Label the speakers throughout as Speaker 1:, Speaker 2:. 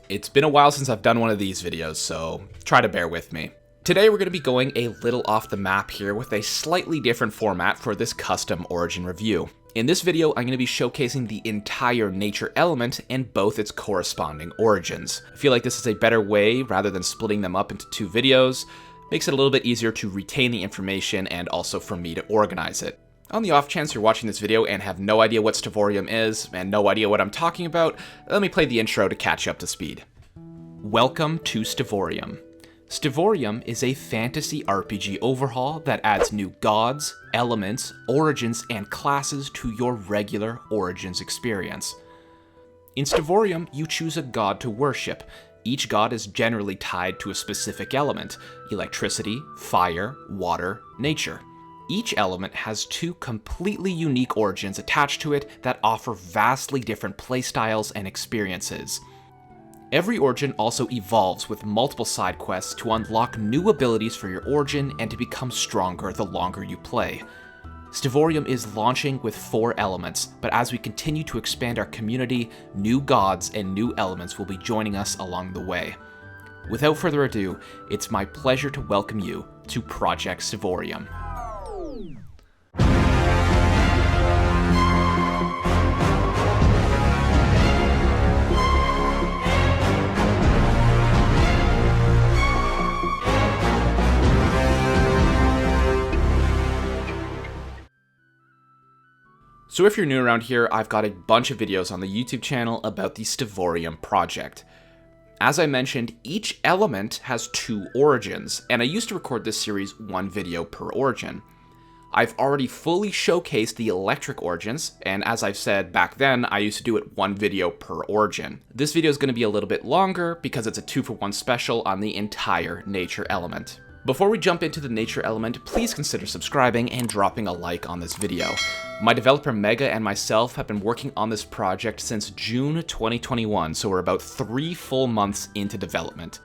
Speaker 1: It's been a while since I've done one of these videos, so try to bear with me. Today we're going to be going a little off the map here with a slightly different format for this custom origin review. In this video, I'm going to be showcasing the entire nature element and both its corresponding origins. I feel like this is a better way rather than splitting them up into two videos. Makes it a little bit easier to retain the information and also for me to organize it. On the off chance you're watching this video and have no idea what Stevorium is, and no idea what I'm talking about, let me play the intro to catch you up to speed. Welcome to Stevorium. Stevorium is a fantasy RPG overhaul that adds new gods, elements, origins, and classes to your regular Origins experience. In Stevorium, you choose a god to worship. Each god is generally tied to a specific element: electricity, fire, water, nature. Each element has two completely unique origins attached to it that offer vastly different playstyles and experiences. Every origin also evolves with multiple side quests to unlock new abilities for your origin and to become stronger the longer you play. Stevorium is launching with 4 elements, but as we continue to expand our community, new gods and new elements will be joining us along the way. Without further ado, it's my pleasure to welcome you to Project Stevorium. So if you're new around here, I've got a bunch of videos on the YouTube channel about the Stevorium project. As I mentioned, each element has 2 origins, and I used to record this series 1 video per origin. I've already fully showcased the electric origins, and as I've said back then, I used to do it 1 video per origin. This video is going to be a little bit longer because it's a 2-for-1 special on the entire nature element. Before we jump into the nature element, please consider subscribing and dropping a like on this video. My developer Mega and myself have been working on this project since June 2021, so we're about 3 full months into development.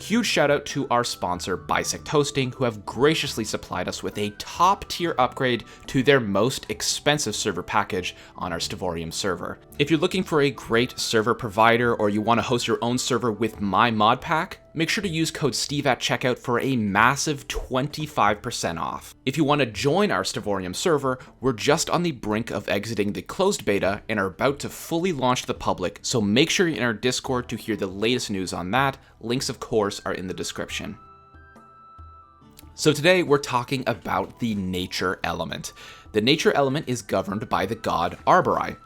Speaker 1: Huge shout out to our sponsor Bisect Hosting, who have graciously supplied us with a top tier upgrade to their most expensive server package on our Stevorium server. If you're looking for a great server provider or you want to host your own server with my mod pack, make sure to use code Steve at checkout for a massive 25% off. If you want to join our Stevorium server, we're just on the brink of exiting the closed beta and are about to fully launch to the public, so make sure you're in our Discord to hear the latest news on that. Links, of course, are in the description. So today we're talking about the nature element. The nature element is governed by the god Arborai.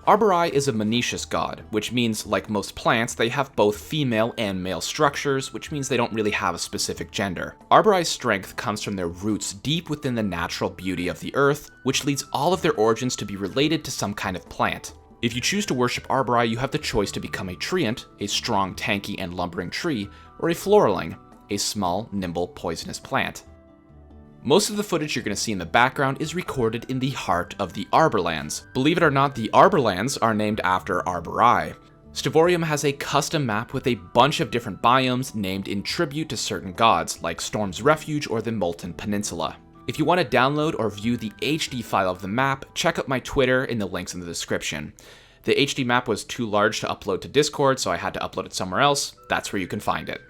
Speaker 1: Arborai is a monoecious god, which means, like most plants, they have both female and male structures, which means they don't really have a specific gender. Arborai's strength comes from their roots deep within the natural beauty of the earth, which leads all of their origins to be related to some kind of plant. If you choose to worship Arborai, you have the choice to become a Treant, a strong, tanky, and lumbering tree, or a Floraling, a small, nimble, poisonous plant. Most of the footage you're going to see in the background is recorded in the heart of the Arborlands. Believe it or not, the Arborlands are named after Arborai. Stevorium has a custom map with a bunch of different biomes named in tribute to certain gods, like Storm's Refuge or the Molten Peninsula. If you want to download or view the HD file of the map, check out my Twitter in the links in the description. The HD map was too large to upload to Discord, so I had to upload it somewhere else. That's where you can find it.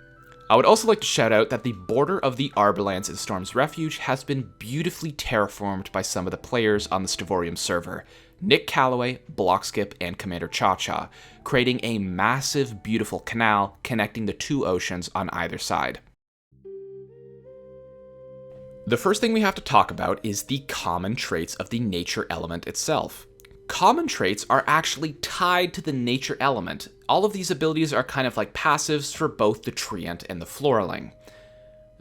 Speaker 1: I would also like to shout out that the border of the Arborlands in Storm's Refuge has been beautifully terraformed by some of the players on the Stevorium server, Nick Calloway, Blockskip, and Commander Cha-Cha, creating a massive, beautiful canal connecting the 2 oceans on either side. The first thing we have to talk about is the common traits of the nature element itself. Common traits are actually tied to the nature element. All of these abilities are kind of like passives for both the Treant and the Floraling.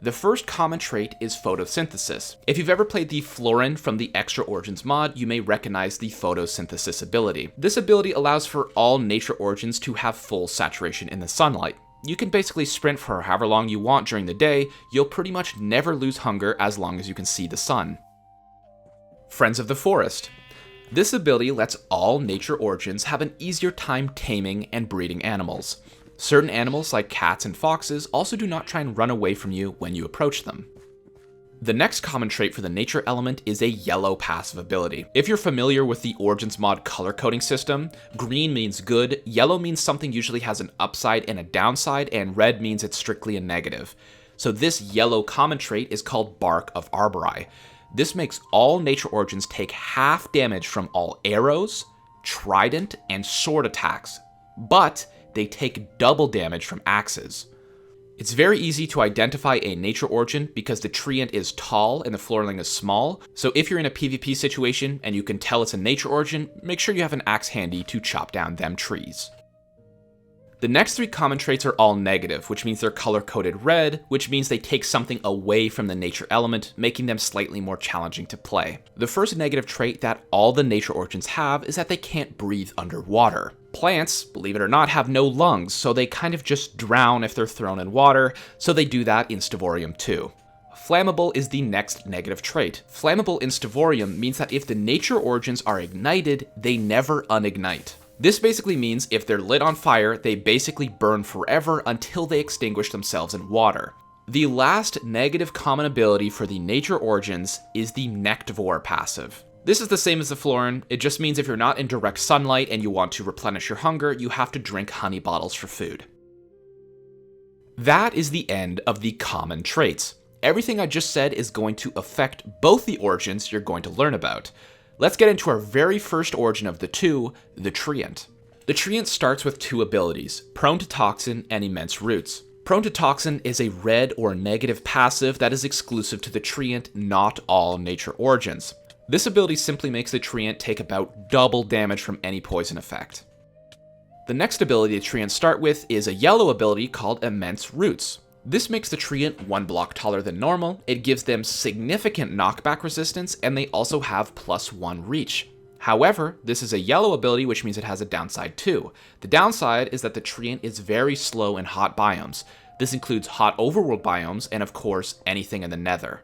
Speaker 1: The first common trait is photosynthesis. If you've ever played the Florin from the Extra Origins mod, you may recognize the photosynthesis ability. This ability allows for all nature origins to have full saturation in the sunlight. You can basically sprint for however long you want during the day. You'll pretty much never lose hunger as long as you can see the sun. Friends of the Forest. This ability lets all nature origins have an easier time taming and breeding animals. Certain animals like cats and foxes also do not try and run away from you when you approach them. The next common trait for the nature element is a yellow passive ability. If you're familiar with the Origins mod color coding system, green means good, yellow means something usually has an upside and a downside, and red means it's strictly a negative. So this yellow common trait is called Bark of Arborai. This makes all nature origins take half damage from all arrows, trident, and sword attacks, but they take double damage from axes. It's very easy to identify a nature origin because the Treant is tall and the Floraling is small, so if you're in a PvP situation and you can tell it's a nature origin, make sure you have an axe handy to chop down them trees. The next three common traits are all negative, which means they're color-coded red, which means they take something away from the nature element, making them slightly more challenging to play. The first negative trait that all the nature origins have is that they can't breathe underwater. Plants, believe it or not, have no lungs, so they kind of just drown if they're thrown in water, so they do that in Stevorium too. Flammable is the next negative trait. Flammable in Stevoirum means that if the nature origins are ignited, they never unignite. This basically means if they're lit on fire, they basically burn forever until they extinguish themselves in water. The last negative common ability for the nature origins is the Nectivore passive. This is the same as the Florin, it just means if you're not in direct sunlight and you want to replenish your hunger, you have to drink honey bottles for food. That is the end of the common traits. Everything I just said is going to affect both the origins you're going to learn about. Let's get into our very first origin of the two, the Treant. The Treant starts with two abilities, Prone to Toxin and Immense Roots. Prone to Toxin is a red or negative passive that is exclusive to the Treant, not all nature origins. This ability simply makes the Treant take about double damage from any poison effect. The next ability the Treant start with is a yellow ability called Immense Roots. This makes the Treant one block taller than normal, it gives them significant knockback resistance, and they also have +1 reach. However, this is a yellow ability, which means it has a downside too. The downside is that the Treant is very slow in hot biomes. This includes hot overworld biomes, and of course, anything in the nether.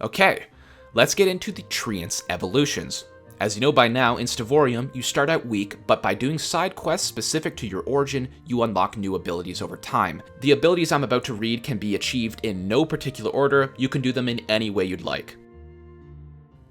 Speaker 1: Okay, let's get into the Treant's evolutions. As you know by now, in Stevorium, you start out weak, but by doing side quests specific to your origin, you unlock new abilities over time. The abilities I'm about to read can be achieved in no particular order, you can do them in any way you'd like.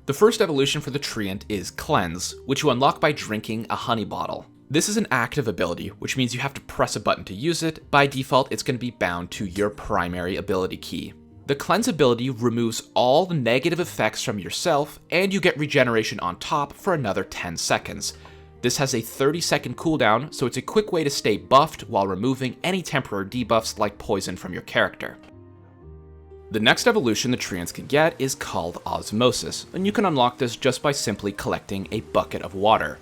Speaker 1: The first evolution for the Treant is Cleanse, which you unlock by drinking a honey bottle. This is an active ability, which means you have to press a button to use it. By default, it's going to be bound to your primary ability key. The Cleanse ability removes all the negative effects from yourself, and you get regeneration on top for another 10 seconds. This has a 30-second cooldown, so it's a quick way to stay buffed while removing any temporary debuffs like poison from your character. The next evolution the Treants can get is called Osmosis, and you can unlock this just by simply collecting a bucket of water.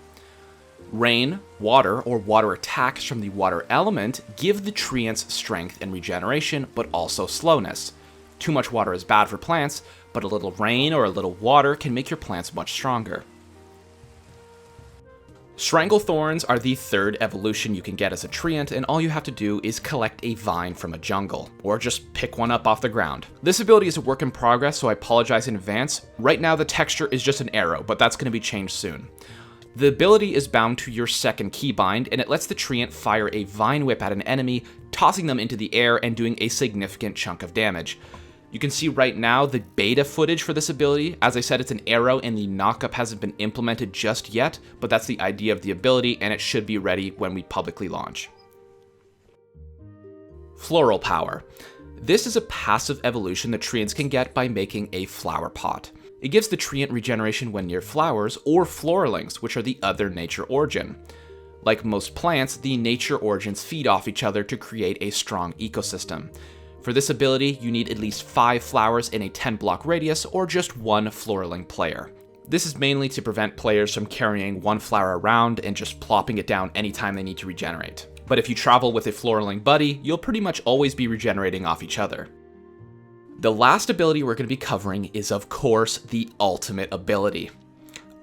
Speaker 1: Rain, water, or water attacks from the water element give the Treants strength and regeneration, but also slowness. Too much water is bad for plants, but a little rain or a little water can make your plants much stronger. Stranglethorns are the third evolution you can get as a Treant, and all you have to do is collect a vine from a jungle, or just pick one up off the ground. This ability is a work in progress, so I apologize in advance. Right now the texture is just an arrow, but that's going to be changed soon. The ability is bound to your second keybind, and it lets the Treant fire a vine whip at an enemy, tossing them into the air and doing a significant chunk of damage. You can see right now the beta footage for this ability. As I said, it's an arrow and the knockup hasn't been implemented just yet, but that's the idea of the ability and it should be ready when we publicly launch. Floral Power. This is a passive evolution the Treants can get by making a flower pot. It gives the Treant regeneration when near flowers or floralings, which are the other nature origin. Like most plants, the nature origins feed off each other to create a strong ecosystem. For this ability, you need at least 5 flowers in a 10-block radius or just one floraling player. This is mainly to prevent players from carrying one flower around and just plopping it down anytime they need to regenerate. But if you travel with a floraling buddy, you'll pretty much always be regenerating off each other. The last ability we're going to be covering is, of course, the ultimate ability.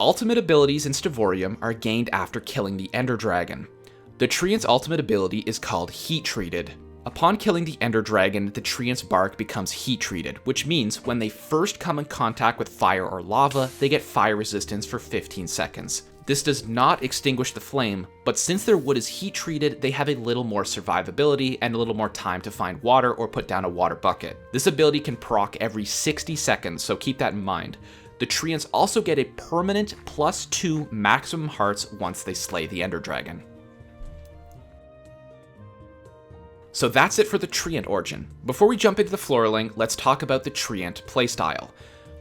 Speaker 1: Ultimate abilities in Stevorium are gained after killing the Ender Dragon. The Treant's ultimate ability is called Heat Treated. Upon killing the Ender Dragon, the Treant's bark becomes heat treated, which means when they first come in contact with fire or lava, they get fire resistance for 15 seconds. This does not extinguish the flame, but since their wood is heat treated, they have a little more survivability and a little more time to find water or put down a water bucket. This ability can proc every 60 seconds, so keep that in mind. The Treants also get a permanent +2 maximum hearts once they slay the Ender Dragon. So that's it for the Treant Origin. Before we jump into the Floraling, let's talk about the Treant Playstyle.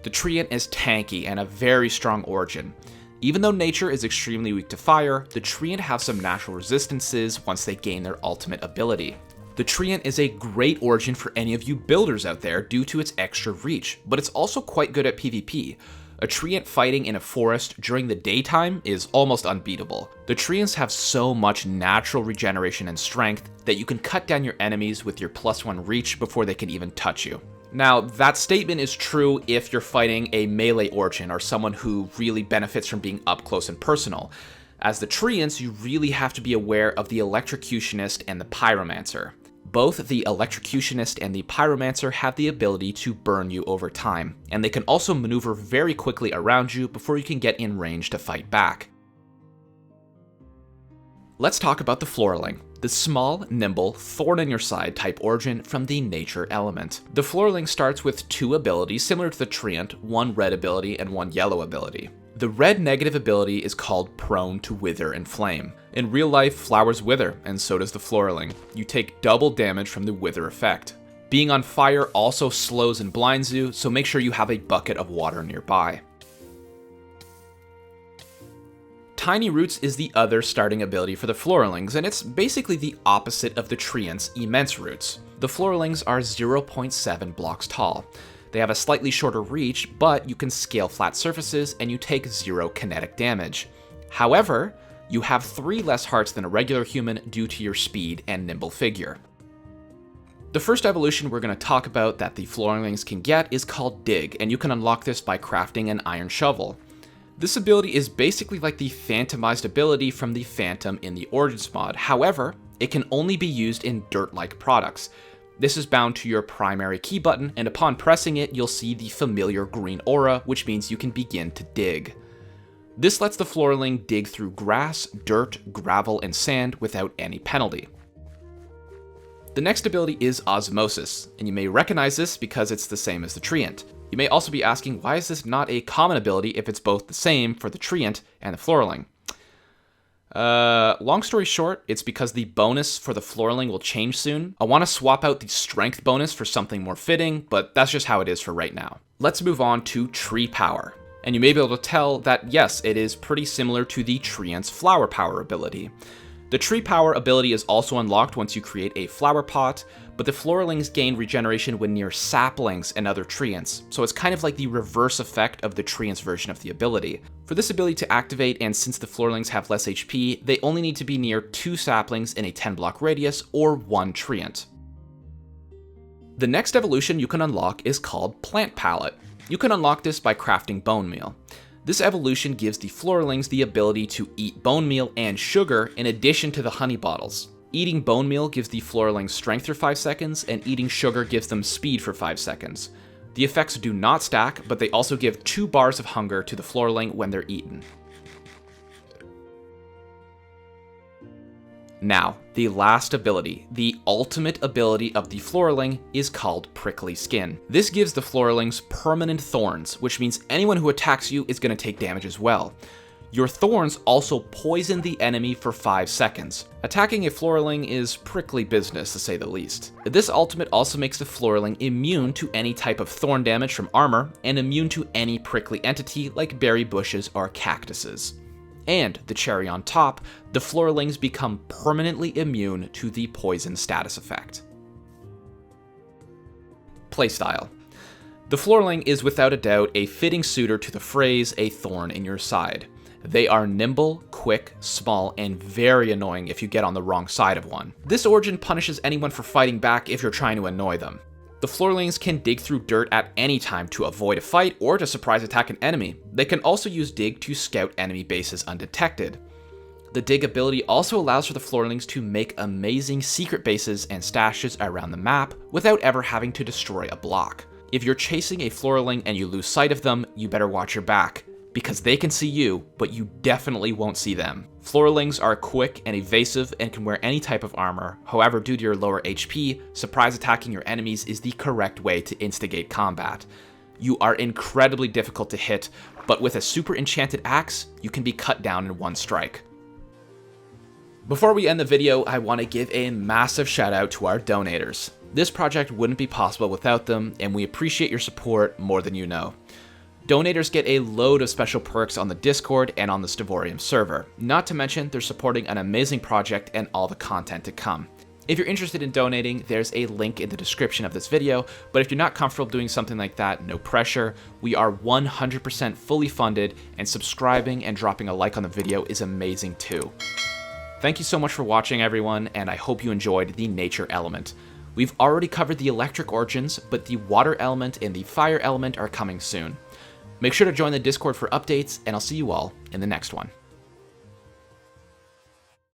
Speaker 1: The Treant is tanky and a very strong origin. Even though nature is extremely weak to fire, the Treant have some natural resistances once they gain their ultimate ability. The Treant is a great origin for any of you builders out there due to its extra reach, but it's also quite good at PvP. A Treant fighting in a forest during the daytime is almost unbeatable. The Treants have so much natural regeneration and strength that you can cut down your enemies with your +1 reach before they can even touch you. Now, that statement is true if you're fighting a melee origin or someone who really benefits from being up close and personal. As the Treants, you really have to be aware of the Electrocutionist and the Pyromancer. Both the Electrocutionist and the Pyromancer have the ability to burn you over time, and they can also maneuver very quickly around you before you can get in range to fight back. Let's talk about the Floraling, the small, nimble, thorn-in-your-side type origin from the nature element. The Floraling starts with 2 abilities similar to the Treant, 1 red ability and 1 yellow ability. The red negative ability is called Prone to Wither and Flame. In real life, flowers wither, and so does the Floraling. You take double damage from the wither effect. Being on fire also slows and blinds you, so make sure you have a bucket of water nearby. Tiny Roots is the other starting ability for the Floralings, and it's basically the opposite of the Treant's Immense Roots. The Floralings are 0.7 blocks tall. They have a slightly shorter reach, but you can scale flat surfaces and you take 0 kinetic damage. However, you have 3 less hearts than a regular human due to your speed and nimble figure. The first evolution we're going to talk about that the Floralings can get is called Dig, and you can unlock this by crafting an iron shovel. This ability is basically like the phantomized ability from the Phantom in the Origins mod. However, it can only be used in dirt-like products. This is bound to your primary key button, and upon pressing it, you'll see the familiar green aura, which means you can begin to dig. This lets the Floraling dig through grass, dirt, gravel, and sand without any penalty. The next ability is Osmosis, and you may recognize this because it's the same as the Treant. You may also be asking, why is this not a common ability if it's both the same for the Treant and the Floraling? Long story short, it's because the bonus for the Floraling will change soon. I want to swap out the strength bonus for something more fitting, but that's just how it is for right now. Let's move on to Tree Power. And you may be able to tell that yes, it is pretty similar to the Treant's Flower Power ability. The Tree Power ability is also unlocked once you create a flower pot, but the Floralings gain regeneration when near saplings and other Treants, so it's kind of like the reverse effect of the Treant's version of the ability. For this ability to activate, and since the Floralings have less HP, they only need to be near 2 saplings in a 10 block radius or 1 Treant. The next evolution you can unlock is called Plant Palette. You can unlock this by crafting bone meal. This evolution gives the Floralings the ability to eat bone meal and sugar in addition to the honey bottles. Eating bone meal gives the Floralings strength for 5 seconds, and eating sugar gives them speed for 5 seconds. The effects do not stack, but they also give 2 bars of hunger to the Floraling when they're eaten. Now, the last ability, the ultimate ability of the Floraling, is called Prickly Skin. This gives the Floralings permanent thorns, which means anyone who attacks you is going to take damage as well. Your thorns also poison the enemy for 5 seconds. Attacking a Floraling is prickly business, to say the least. This ultimate also makes the Floraling immune to any type of thorn damage from armor, and immune to any prickly entity like berry bushes or cactuses. And, the cherry on top, the Floralings become permanently immune to the poison status effect. Playstyle. The Floraling is without a doubt a fitting suitor to the phrase, a thorn in your side. They are nimble, quick, small, and very annoying if you get on the wrong side of one. This origin punishes anyone for fighting back if you're trying to annoy them. The Floralings can dig through dirt at any time to avoid a fight or to surprise attack an enemy. They can also use Dig to scout enemy bases undetected. The Dig ability also allows for the Floralings to make amazing secret bases and stashes around the map without ever having to destroy a block. If you're chasing a Floraling and you lose sight of them, you better watch your back. because they can see you, but you definitely won't see them. Floralings are quick and evasive and can wear any type of armor. However, due to your lower HP, surprise attacking your enemies is the correct way to instigate combat. You are incredibly difficult to hit, but with a super enchanted axe, you can be cut down in one strike. Before we end the video, I want to give a massive shout out to our donators. This project wouldn't be possible without them, and we appreciate your support more than you know. Donators get a load of special perks on the Discord and on the Stevorium server, not to mention they're supporting an amazing project and all the content to come. If you're interested in donating, there's a link in the description of this video, but if you're not comfortable doing something like that, no pressure. We are 100% fully funded, and subscribing and dropping a like on the video is amazing too. Thank you so much for watching, everyone, and I hope you enjoyed the nature element. We've already covered the electric origins, but the water element and the fire element are coming soon. Make sure to join the Discord for updates, and I'll see you all in the next one.